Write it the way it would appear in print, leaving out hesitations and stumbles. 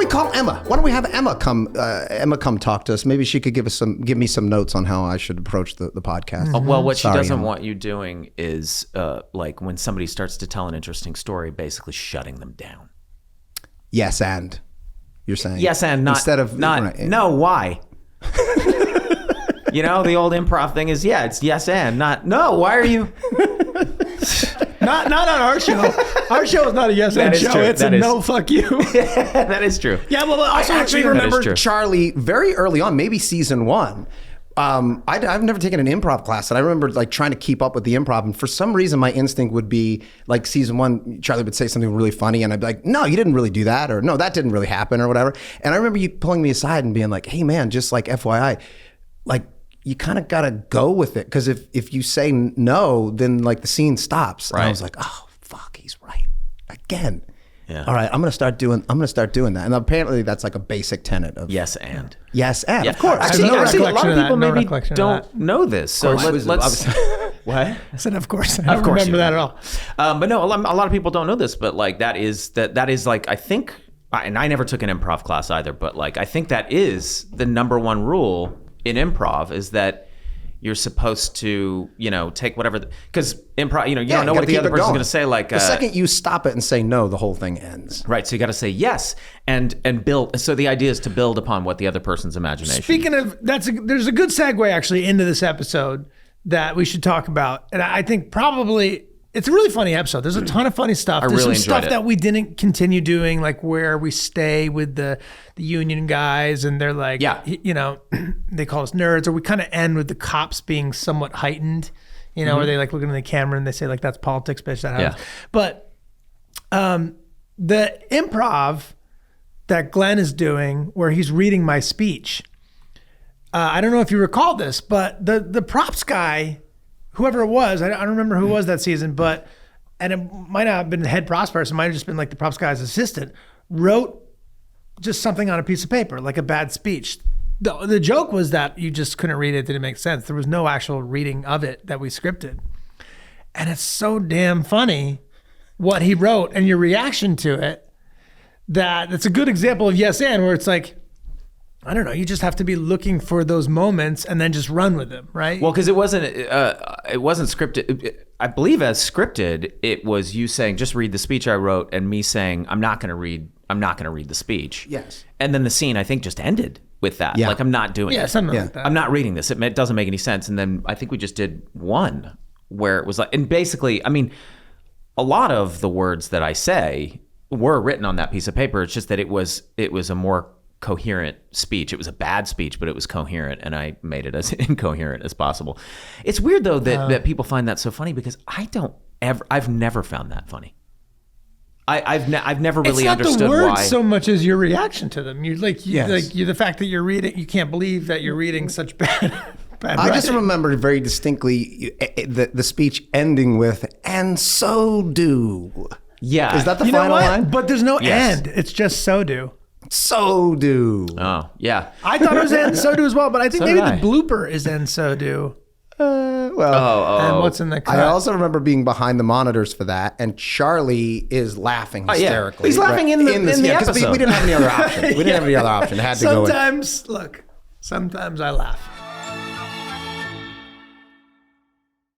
call Emma? Why don't we have Emma come talk to us? Maybe she could give me some notes on how I should approach the podcast. Mm-hmm. Well, what she doesn't Emma. want you doing is like when somebody starts to tell an interesting story, basically shutting them down. Yes, and you're saying yes, and not instead of not. right. No, why? You know, the old improv thing is it's yes and not no. Why are you? Not on our show. Our show is not a yes and show. True. It's no fuck you. That is true. Yeah, well, also I actually remember Charlie very early on, maybe season 1. I've never taken an improv class, and I remember like trying to keep up with the improv, and for some reason my instinct would be like season 1, Charlie would say something really funny, and I'd be like, no, you didn't really do that, or no, that didn't really happen, or whatever. And I remember you pulling me aside and being like, hey man, just like FYI, like you kind of got to go with it, because if you say no, then like the scene stops. Right. And I was like, oh fuck, he's right again. Yeah. All right, I'm gonna start doing that, and apparently that's like a basic tenet of yes and yes and yeah. Of course. Actually, a lot of people maybe don't know this. So let's what? I said, of course. I don't remember that at all. But no, a lot of people don't know this. But like that is like I think, and I never took an improv class either. But like I think that is the number one rule in improv is that you're supposed to, take whatever, because improv, you don't know what the other person's going to say. Like the second you stop it and say no, the whole thing ends. Right. So you got to say yes and build. So the idea is to build upon what the other person's imagination. Speaking of, there's a good segue actually into this episode that we should talk about. And I think probably it's a really funny episode. There's a ton of funny stuff. There's some stuff that we didn't continue doing, like where we stay with the union guys and they're like, they call us nerds, or we kind of end with the cops being somewhat heightened, where they like looking in the camera and they say like, that's politics, bitch, that happens. Yeah. But the improv that Glenn is doing where he's reading my speech, I don't know if you recall this, but the props guy, whoever it was, I don't remember who it was that season, and it might not have been the head props person, it might have just been like the props guy's assistant, wrote just something on a piece of paper, like a bad speech. The joke was that you just couldn't read it, didn't make sense. There was no actual reading of it that we scripted. And it's so damn funny what he wrote and your reaction to it, that it's a good example of yes and, where it's like, I don't know, you just have to be looking for those moments and then just run with them, right? Well, because it wasn't scripted. I believe as scripted, it was you saying, just read the speech I wrote, and me saying, I'm not going to read the speech. Yes. And then the scene, I think, just ended with that. Yeah. Like, I'm not doing it. Something like that. I'm not reading this. It doesn't make any sense. And then I think we just did one where it was like, and basically, I mean, a lot of the words that I say were written on that piece of paper. It's just that it was a more coherent speech. It was a bad speech, but it was coherent, and I made it as incoherent as possible. It's weird though that people find that so funny, because I've never found that funny. I've never really understood it's not the words why so much as your reaction to them. The fact that you're reading, you can't believe that you're reading such bad I just remember very distinctly the speech ending with, and so do. Yeah. Is that the final line? But there's no end. It's just so do. So do. Oh, yeah. I thought it was and so do as well, but I think maybe the blooper is and so do. And what's in the cut? I also remember being behind the monitors for that, and Charlie is laughing hysterically. He's laughing in the episode. We didn't have any other option. We didn't have any other option. It had to go in. Sometimes I laugh.